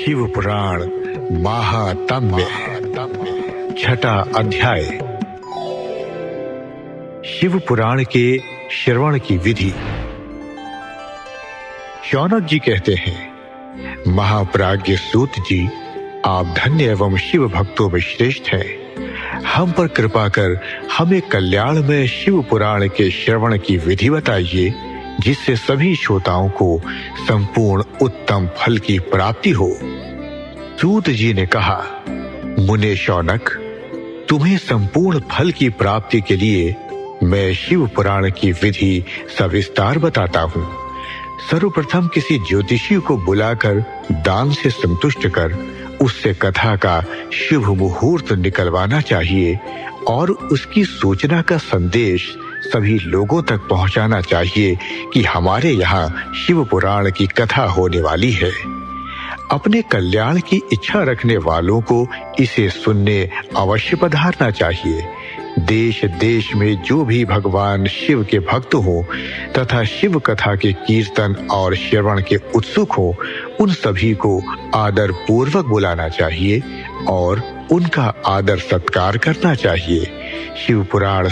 शिव पुराण महात्म्य छठा अध्याय। शिव पुराण के श्रवण की विधि। शौनक जी कहते हैं, महाप्राज्ञ सूत जी, आप धन्य एवं शिव भक्तों में श्रेष्ठ हैं। हम पर कृपा कर हमें कल्याण में शिव पुराण के श्रवण की विधि बताइए, जिससे सभी श्रोताओं को संपूर्ण उत्तम फल की प्राप्ति हो। सूत जी ने कहा, मुने शौनक, तुम्हें संपूर्ण फल की प्राप्ति के लिए मैं शिव पुराण की विधि सविस्तार बताता हूँ। सर्वप्रथम किसी ज्योतिषी को बुलाकर दान से संतुष्ट कर उससे कथा का शुभ मुहूर्त निकलवाना चाहिए और उसकी सूचना का संदेश सभी लोगों तक पहुंचाना चाहिए कि हमारे यहाँ शिव पुराण की कथा होने वाली है। अपने कल्याण की इच्छा रखने वालों को इसे सुनने अवश्य पधारना चाहिए। देश देश में जो भी भगवान शिव के भक्त हों तथा शिव कथा के कीर्तन और श्रवण के उत्सुक हों, उन सभी को आदर पूर्वक बुलाना चाहिए और उनका आदर सत्कार करना चाहिए। शिव पुराण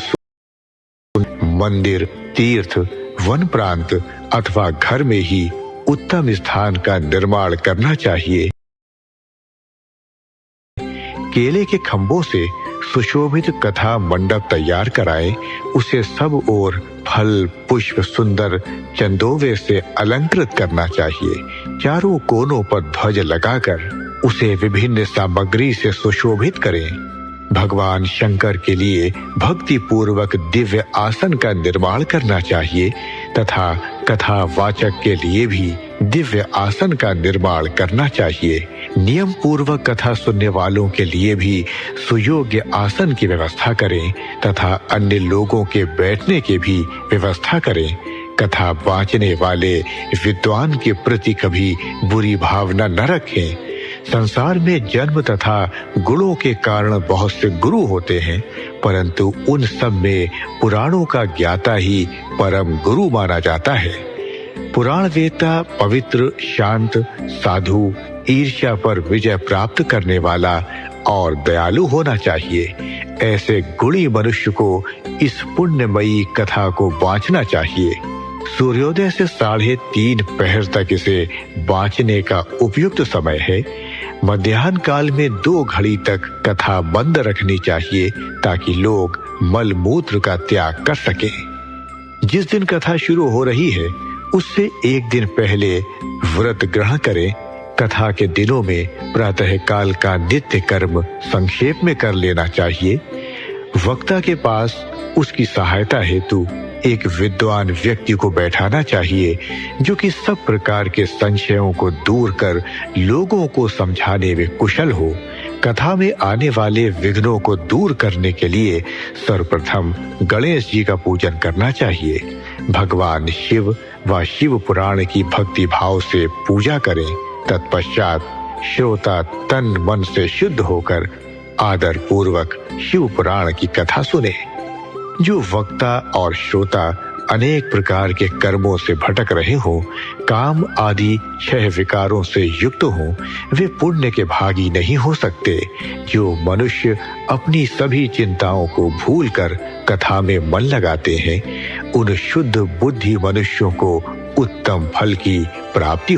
मंदिर, तीर्थ, वन प्रांत अथवा घर में ही उत्तम स्थान का निर्माण करना चाहिए। केले के खंभों से सुशोभित कथा मंडप तैयार कराएं, उसे सब ओर फल, पुष्प, सुंदर चंदोवे से अलंकृत करना चाहिए। चारों कोनों पर ध्वज लगाकर उसे विभिन्न सामग्री से सुशोभित करें। भगवान शंकर के लिए भक्ति पूर्वक दिव्य आसन का निर्माण करना चाहिए तथा कथा वाचक के लिए भी दिव्य आसन का निर्माण करना चाहिए। नियम पूर्वक कथा सुनने वालों के लिए भी सुयोग्य आसन की व्यवस्था करें तथा अन्य लोगों के बैठने की भी व्यवस्था करें। कथा वाचने वाले विद्वान के प्रति कभी बुरी भावना न रखें। संसार में जन्म तथा गुणों के कारण बहुत से गुरु होते हैं, परंतु उन सब में पुराणों का ज्ञाता ही परम गुरु माना जाता है। पुराण वेता पवित्र, शांत, साधु, ईर्ष्या पर विजय प्राप्त करने वाला और दयालु होना चाहिए। ऐसे गुणी मनुष्य को इस पुण्यमयी कथा को बांचना चाहिए। सूर्योदय से 3:30 पहर तक इसे बांचने का उपयुक्त समय है। मध्याह्न काल में 2 घड़ी तक कथा बंद रखनी चाहिए ताकि लोग मल मूत्र का त्याग कर सकें। जिस दिन कथा शुरू हो रही है उससे 1 दिन पहले व्रत ग्रहण करें। कथा के दिनों में प्रातः काल का नित्य कर्म संक्षेप में कर लेना चाहिए। वक्ता के पास उसकी सहायता हेतु एक विद्वान व्यक्ति को बैठाना चाहिए, जो कि सब प्रकार के संशयों को दूर कर लोगों को समझाने में कुशल हो। कथा में आने वाले विघ्नों को दूर करने के लिए सर्वप्रथम गणेश जी का पूजन करना चाहिए। भगवान शिव व शिव पुराण की भक्ति भाव से पूजा करें। तत्पश्चात श्रोता तन मन से शुद्ध होकर आदर पूर्वक शिव पुराण की कथा सुने। जो वक्ता और श्रोता अनेक प्रकार के कर्मों से भटक रहे हों, काम आदि 6 विकारों से युक्त हों, वे पुण्य के भागी नहीं हो सकते। जो मनुष्य अपनी सभी चिंताओं को भूलकर कथा में मन लगाते हैं, उन शुद्ध बुद्धि मनुष्यों को उत्तम फल की प्राप्ति होती है।